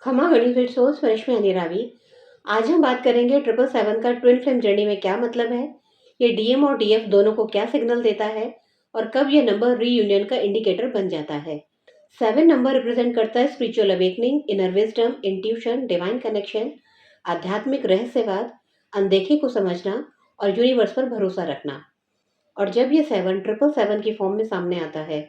खमा गणित सोर्स फरिश्मे अली रावी। आज हम बात करेंगे 777 का ट्विन फ्लेम जर्नी में क्या मतलब है, ये डीएम और डीएफ दोनों को क्या सिग्नल देता है और कब यह नंबर रीयूनियन का इंडिकेटर बन जाता है। 7 नंबर रिप्रेजेंट करता है spiritual awakening, inner wisdom, intuition, divine connection, आध्यात्मिक रहस्यवाद, अनदेखे को समझना और यूनिवर्स पर भरोसा रखना। और जब ये 7 की फॉर्म में सामने आता है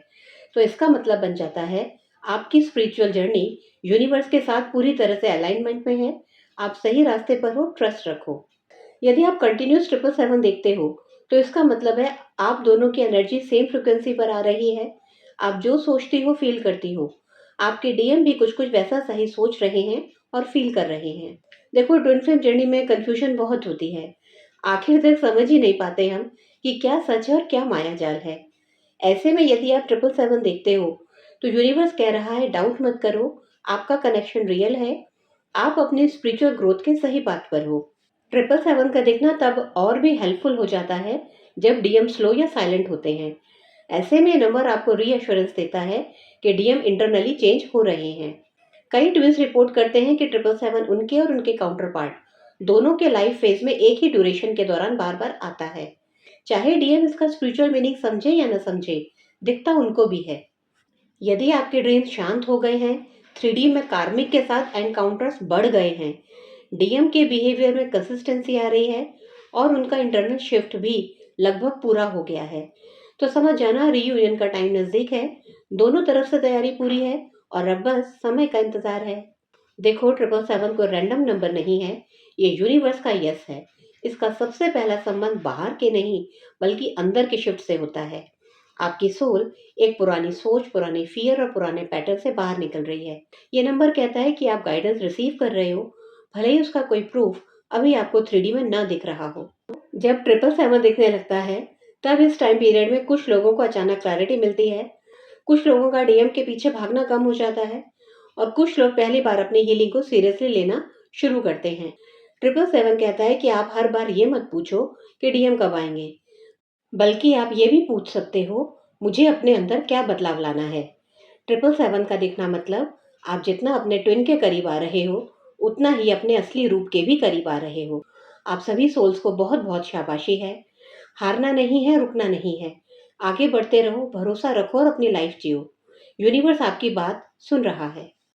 तो इसका मतलब बन जाता है आपकी स्पिरिचुअल जर्नी यूनिवर्स के साथ पूरी तरह से अलाइनमेंट में है। आप सही रास्ते पर हो, ट्रस्ट रखो। यदि आप कंटिन्यूस 777 देखते हो तो इसका मतलब है आप दोनों की एनर्जी सेम फ्रिक्वेंसी पर आ रही है। आप जो सोचती हो, फील करती हो, आपके डीएम भी कुछ कुछ वैसा सही सोच रहे हैं और फील कर रहे हैं। देखो, ट्विन फ्लेम जर्नी में कंफ्यूजन बहुत होती है। आखिर तक समझ ही नहीं पाते हम कि क्या सच है और क्या माया जाल है। ऐसे में यदि आप 777 देखते हो तो यूनिवर्स कह रहा है डाउट मत करो, आपका कनेक्शन रियल है, आप अपनी स्पिरिचुअल ग्रोथ के सही पाथ पर हो। 777 का देखना तब और भी हेल्पफुल हो जाता है जब डीएम स्लो या साइलेंट होते हैं। ऐसे में नंबर आपको रीअश्योरेंस देता है कि डीएम इंटरनली चेंज हो रहे हैं। कई ट्विंस रिपोर्ट करते हैं कि 777 उनके और उनके काउंटर पार्ट दोनों के लाइफ फेज में एक ही ड्यूरेशन के दौरान बार बार आता है। चाहे डीएम इसका स्पिरिचुअल मीनिंग समझे या न समझे, दिखता उनको भी है। यदि आपके ड्रीम्स शांत हो गए हैं, 3D में कार्मिक के साथ एनकाउंटर्स बढ़ गए हैं, डीएम के बिहेवियर में कंसिस्टेंसी आ रही है और उनका इंटरनल शिफ्ट भी लगभग पूरा हो गया है, तो समझ जाना रीयूनियन का टाइम नज़दीक है। दोनों तरफ से तैयारी पूरी है और अब बस समय का इंतजार है। देखो, 777 को रैंडम नंबर नहीं है, ये यूनिवर्स का यस है। इसका सबसे पहला संबंध बाहर के नहीं बल्कि अंदर के शिफ्ट से होता है। आपकी सोल एक पुरानी सोच, पुराने फियर और पुराने पैटर्न से बाहर निकल रही है। ये नंबर कहता है कि आप गाइडेंस रिसीव कर रहे हो, भले ही उसका कोई प्रूफ अभी आपको 3D में ना दिख रहा हो। जब 777 दिखने लगता है तब इस टाइम पीरियड में कुछ लोगों को अचानक क्लैरिटी मिलती है, कुछ लोगों का डीएम के पीछे भागना कम हो जाता है और कुछ लोग पहली बार अपनी हीलिंग को सीरियसली लेना शुरू करते हैं। 777 कहता है कि आप हर बार ये मत पूछो कि डीएम कब आएंगे, बल्कि आप ये भी पूछ सकते हो, मुझे अपने अंदर क्या बदलाव लाना है। 777 का दिखना मतलब आप जितना अपने ट्विन के करीब आ रहे हो, उतना ही अपने असली रूप के भी करीब आ रहे हो। आप सभी सोल्स को बहुत बहुत शाबाशी है। हारना नहीं है, रुकना नहीं है, आगे बढ़ते रहो, भरोसा रखो और अपनी लाइफ जियो। यूनिवर्स आपकी बात सुन रहा है।